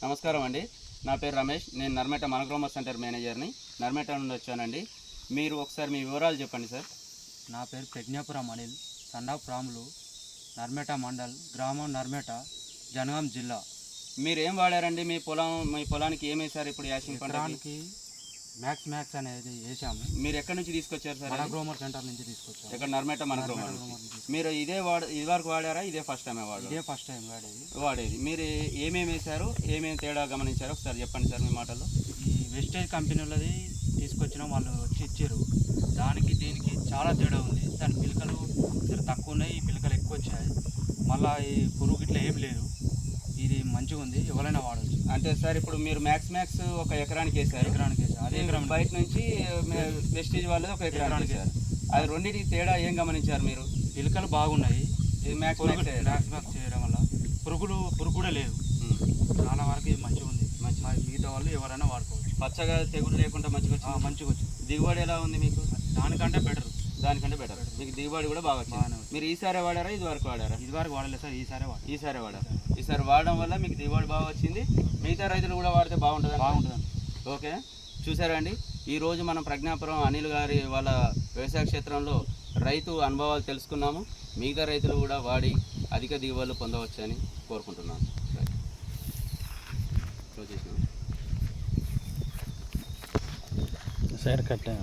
నమస్కారం అండి. నా పేరు రమేష్. నేను నర్మేట మనోగ్రోమర్ సెంటర్ మేనేజర్ని. నర్మేట నుండి వచ్చానండి. మీరు ఒకసారి మీ వివరాలు చెప్పండి సార్. నా పేరు ప్రజ్ఞాపురం అనిల్, సండాఫ్ రాములు, నర్మేట మండల్, గ్రామం నర్మేట, జనగాం జిల్లా. మీరు ఏం వాడారండి? మీ పొలానికి ఏం వేశారు ఇప్పుడు యాసింగ్ పంటకి? మ్యాక్స్ అనేది వేసాము. మీరు ఎక్కడి నుంచి తీసుకొచ్చారు సార్? మనోగ్రోమర్ సెంటర్ నుంచి తీసుకొచ్చాము. ఇక్కడ నర్మేట మనోగ్రోమర్. మీరు ఇది వరకు వాడారా? ఇదే ఫస్ట్ టైం వాడారు? ఇదే ఫస్ట్ టైం వాడేది. మీరు ఏమేమి వేశారు, ఏమేమి తేడా గమనించారు ఒకసారి చెప్పండి సార్ మీ మాటల్లో. ఈ వెస్టేజ్ కంపెనీలది తీసుకొచ్చిన వాళ్ళు వచ్చి ఇచ్చారు. దానికి దీనికి చాలా తేడా ఉంది. దాని పిలకలు తక్కువ ఉన్నాయి, ఈ పిలకలు ఎక్కువ వచ్చాయి. మళ్ళీ ఈ పురుగు ఇట్లా ఏం లేదు. ఇది మంచిగా ఉంది, ఎవరైనా వాడచ్చు. అంటే సార్ ఇప్పుడు మీరు మ్యాక్స్ ఒక ఎకరానికి వేసారు. అదే ఎకరం బయట నుంచి వెస్టేజ్ వాళ్ళది ఒక ఎకరానికి వేసారు. అది రెండింటికి తేడా ఏం గమనించారు మీరు? పిలకలు బాగున్నాయి. ఇది మ్యాక్స్ చేయడం వల్ల పురుగు కూడా లేదు. చాలా వరకు ఇది మంచిగా ఉంది. మిగతా వాళ్ళు ఎవరైనా వాడుకోవచ్చు. పచ్చగా తెగులు లేకుండా మంచిగా వచ్చింది. దిగుబడి ఎలా ఉంది మీకు? దానికంటే బెటర్. మీకు దిగుబడి కూడా బాగా వచ్చింది. మీరు ఈసారి వాడారా, ఇది వరకు వాడారా? ఇది వరకు వాడలేదు సార్, ఈసారి వాడారు. ఈసారి వాడడం వల్ల మీకు దిగుబడి బాగా వచ్చింది. మిగతా రైతులు కూడా వాడితే బాగుంటుంది. ఓకే, చూసారా అండి, ఈరోజు మనం ప్రజ్ఞాపురం అనిల్ గారి వాళ్ళ వ్యవసాయ క్షేత్రంలో రైతు అనుభవాలు తెలుసుకున్నాము. మిగతా రైతులు కూడా వాడి అధిక దిగుబడులు పొందవచ్చని కోరుకుంటున్నాను. సైడ్ కట్టే